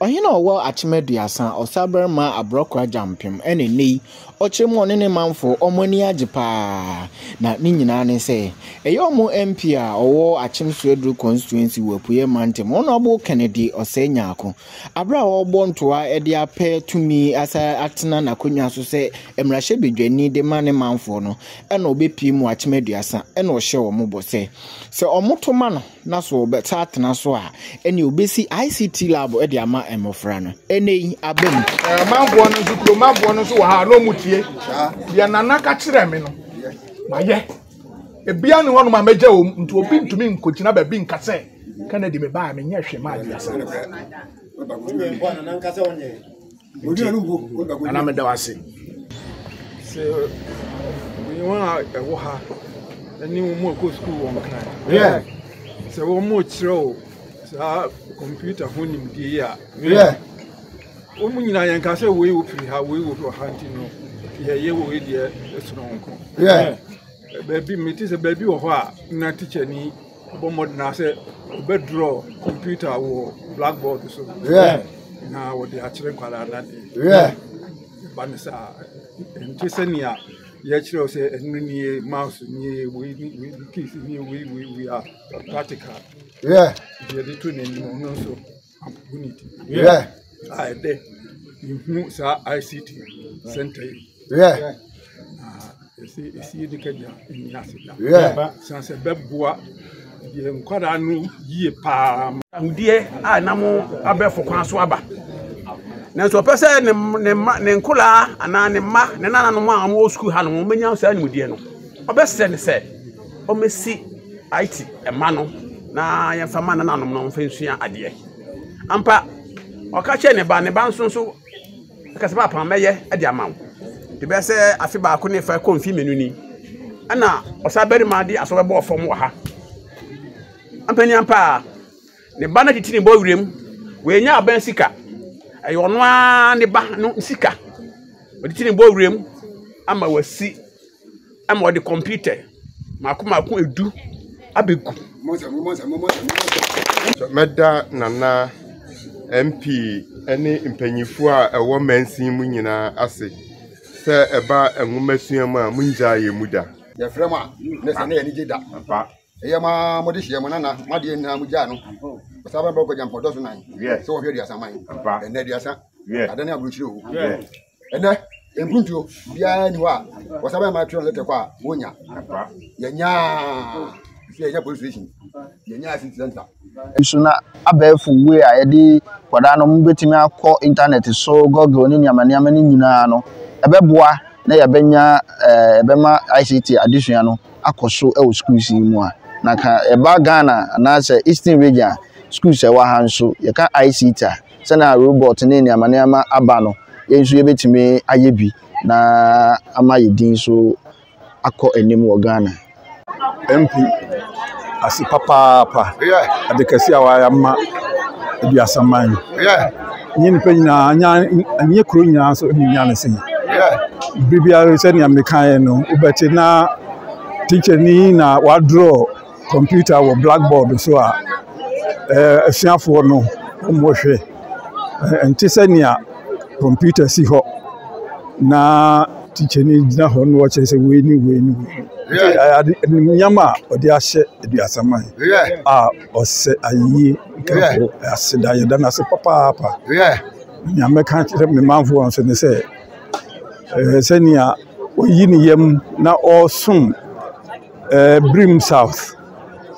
Ohina owo Akyem Aduasa osaberma abrokwa jampem ene nei ochemu one ne manfo omani ajepa na ni nyina ne se eyomo MP a owo Akim Swedru constituency wapuye mantem ono abo Kennedy osenyako abra obo ntoa ede ape tumi asa atena na konwa so se emrahye bedwani de mane manfo no ena obepi mu Akyem Aduasa ena ohye wo mobo se omotoma no na so beta atena so a ene obesi ICT lab ede ama emofra no ene abem manfo no zukro manfo no so ha no mutie ya nana ka kire me no maye ebia ne hono ma meja o nti obi ntumi nkogina ba bi nkase Kennedy me ba me nya hwe ma Aduasa ana me da wase se we want a wo ha ani mo ko school won kan se wo mo kire sa computer honim die ya o mu nyina yan ka se we wo firi ha we wo hanti no ye wo we die esronko baby meti se baby wo ho a na teacher ni bo mod na se be draw computer wo blackboard so na wo de akire kwala na de banisa entisenia ye kire se enu ni mouse ni we keys ni we are practical ye de to ni no so unity I de you sa ICT center esi de kaja ni asida sanse beboa ye nkwada no yie pa amdie a namo abefo kwan so aba na so pese ne nkula ana ne ma ne nana no ma am school ha no menya sa ni mudie no obese ne se o mesi IT e ma no na ye fa ma nana no no mfensua ade ampa o ka che ne ba nso kase ba pa meye ade amawo de be se afi ba ko ne fa konfi menuni ana o sa beri ma di aso be bo fom wa ha ampani ampa ne ba na titini bo wirem we nya aban sika ayo no a ne ba no sika o titini bo wirem ama wasi ama o de computer mako edu abegu meda nana MP ene mpanyifo a ewo mansin mu nyina ase se eba enwomasuam a munja ye muda ye frema ne se na ye ni jida papa eye ma modi hye mo nana ma de na muja no saba ba ko jampo do so nan se wo hwe Aduasa man papa ene Aduasa adane abruchire o ene empuntuo bia ni wa wo saba ma tro lete kwa wonya papa ye nya se ye police station ye nya city center isuna abefu we a yedi kwada no mbetimi akọ internet so google ni niamaniama ni nyina no ebeboa na yebenya ebema ICT addition no akoso e wo schools mu a na ka eba Ghana na se Eastern region schools e wa hanso ye ka ICT se na robot ni niamaniama aba no yensu yebetimi ayebi na ama yedin so akọ enim wo Ghana MP asi papa adekasi awayama Aduasa man nyin penyina anya kro nyina so nya ne sen bibia se ni amekan no ubeti na teacher ni na wa draw computer wo blackboard so a asiafo no mo hwe enti ni a computer si ho na teacher ni gina ho no che se we ni nyama odi ahye Aduasa man ose ayi kafo asida ye dana se papa nyama kan kire me manfo on se ne se senia oyi ni yem na osum Brim South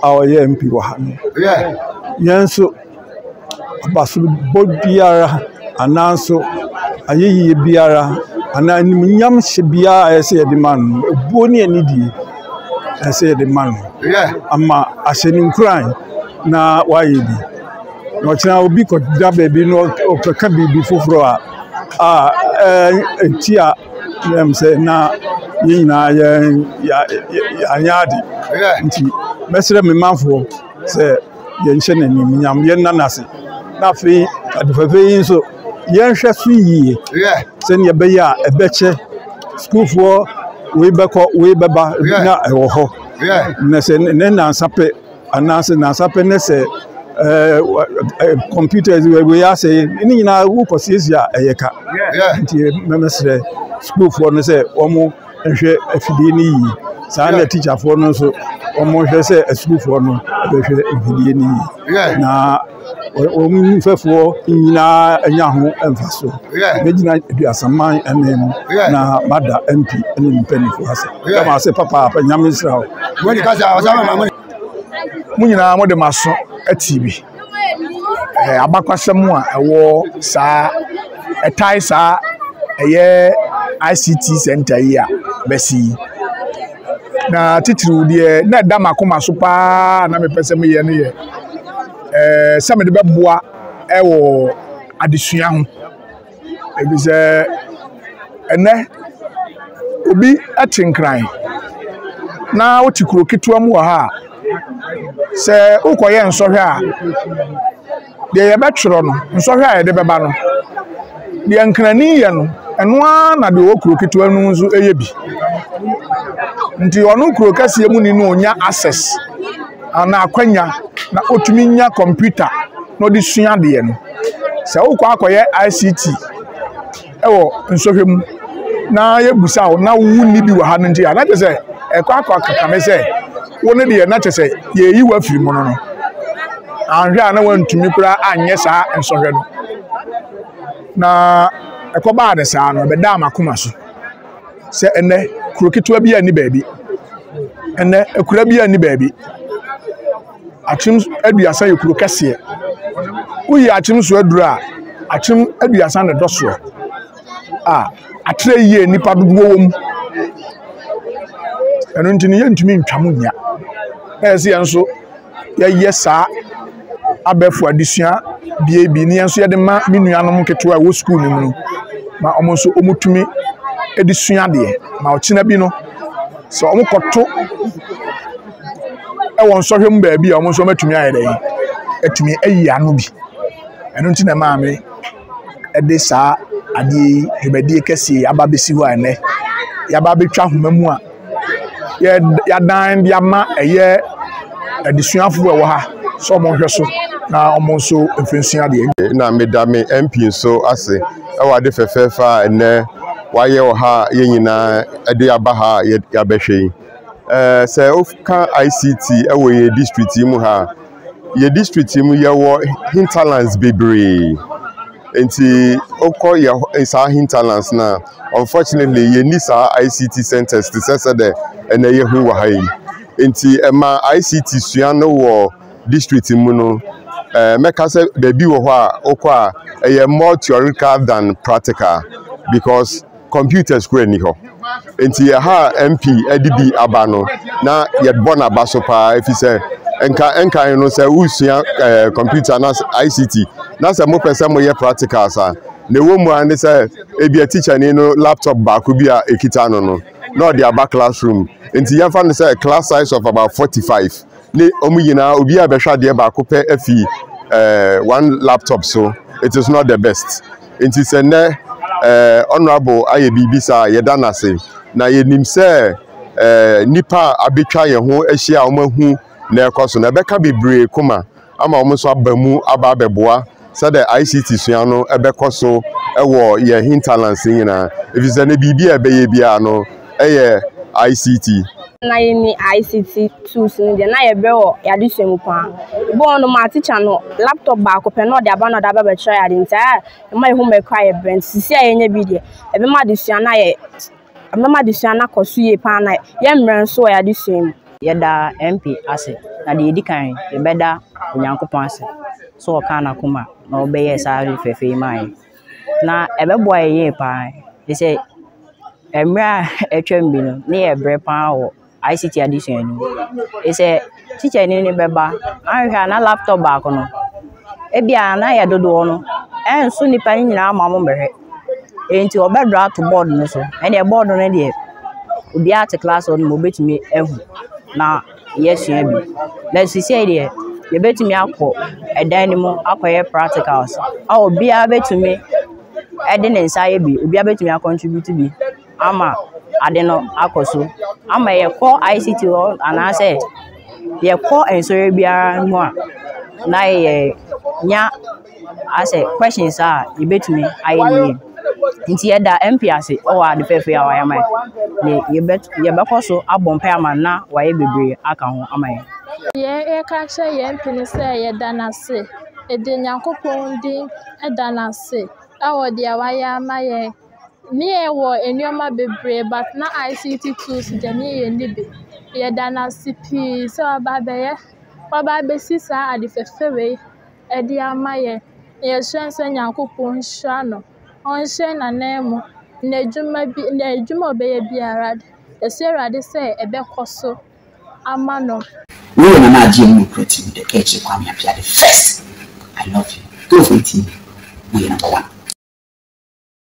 our MP wa ha yenso abasu bodiara ananso ayeyi biara ana nyam hye bia ese ye de man ebuo ni anidi ese ye de man ama aseni nkran na wayebi no china obi ko da baby no okaka bibi foforo a entia say na yina ya anyadi nti mesere me manfo se ye nche na ni nyam ye nanase na fe adufefe yin so ye nhwe so yiye se ne be ya ebeche school for we beko we beba na ewo ho na se ne na nsape anase na nsape ne se computers we are say ni na wo kosiesia eyeka nti memesre school for no say omo nhwe afidie ni yi saa na teacher for no so omo hwe say school for no behwe afidie ni yi na omo fefo nyina anya ho emfaso megina aduasaman enem na mada MP enem penifo ase kama say papa nyame Israel when you casa osama mama munyina mo de maso atibi abakwasem a ewo saa etai saa eye ICT center yi a besi na titiri de na da makoma so pa na mepese me ye ne ye some de beboa ewo adesua ho ebise ene obi atinkran na otikuro ketua mu ha se ukoye nsohwe a de ye betwero no nsohwe a ye de beba no de nkrani ye no eno a na de okuro ketua nu nso eye bi nti onu kuro kase mu ni no onya access ana akwanya na otumi nya computer no de sua de ye no se ukwa akoye ICT ewo nsohwe mu na ye busa wo na wu ni bi wa ha no nti ana je se ekwa akwa kakame se wone de na chese ye yi wa firi mu no anhwe ana wantumi kura anye saa ensohwe no na ekoba de saa no be da makoma so se ene kuroketua bi ani baabi ene ekura bi ani baabi Akyem Aduasa ye kuro kase uyi Akyem Swedru a Akyem Aduasa ne doso atre ye nipa dodo wom eno ntini ye ntumi ntwam nya ese yenso ye yesa abefu adesua bie ni yenso ye de ma menuanom ketewa wo school ni mu ma omonso omutumi edesua de ma ochina bi no so omokoto e won so hwem ba bi omonso matumi ayede etumi ayi anu bi eno ntina ma me ede saa ade hebedie kese ababesi ho ane ya ba betwa homamu a ya dan dia ma eye adisuafo e wo ha so mo hwe so na omo so mfensua de na medame MP so ase e wa de fefefa ene waye wo ha ye nyina ade aba ha ya behwe se ofka ICT e wo ye district mu ha ye district mu ye wo hinterlands bebre enti okọ ye sa hinterlands na unfortunately ye ni sa ICT centers to say de ene ye hu wa ha yi enti ema ICT sua no wo district mu no meka say there be wo a okọ a ye more theoretical than practical because computers kura ni ho enti ha MP edibi aba no na ye bona baso pa if say enka no say usua computer na ICT na say mo pese mo ye practical sa ne wo mu an say e bi teacher ni no laptop ba ko bi a ekita no no the aba classroom enti ye fa no say a class size of about 45 ne omuyina obi a behwa de ba ko pe afi one laptop so it is not the best enti say ne honorable aye bibisa ye danase na ye nim say nipa abetwa ye ho ahia o mahu na ekoso na beka bebre kuma ama o so abamu aba beboa say the ICT sua no ebekoso ewo ye hinterlands nyina if is na bibia ebeye bia no eye ICT na yini ICT tools ni de na ye bewo ya de swemu pa bo no ma teacher no laptop ba ko pe no de aba no da ba be try ade nta ma ye hu me kwa ye brand sisi a ye nya bi de ebe ma de sua na ye amama de sua na koso ye pa na ye mran so ya de swemu ye da MP ase na de edikan ye beda onyankopon ase so o kana kuma na obeye sare fefe mai na ebebo ye pa they say emra etwem bi no na ye bre pa wo ICT addition no e say teacher ni beba anhwa na laptop ba ko no e bia na ye dodo no enso nipa ni nyina amamo behwe enti obedra to board no so e de board no de obi at class on mo betimi ehu na yesua bi na sisi de ye betimi akọ edan ni mo akoye practicals a obi a betimi e de ne nsa ye bi obi a betimi contribute bi ama ade no akoso ama ye call ICT or anase ye call ensore biara mu a na nya ase questions you bet me I nti yɛda MP ase ɔwɔ ade fɛfɛ a wayɛ man ne yɛbɛkɔ so abɔ mpɛ ama na wayɛ bebree aka ho ama yɛ ka kyerɛ yɛn MP ne sɛ yɛda n'ase ɛde Nyankopɔn din ɛda n'ase ɛwɔ deɛ wayɛ ama yɛn ne wɔ nneɛma bebree but na ICT tools deɛ ne yɛ ni bi yɛda n'ase pii sɛ waba bɛsi saa ade fɛfɛ wei ɛde ama yɛn yɛhyɛ sɛ Nyankopɔn nhyira no ɔnhyɛ n'anan mu na adwuma ɔbɛyɛ biara ɛsɛ Awurade sɛ ɛbɛkɔ so ama no. We were not aging with the catch Kwame Apiade first. I love you. Go for it. We are number one.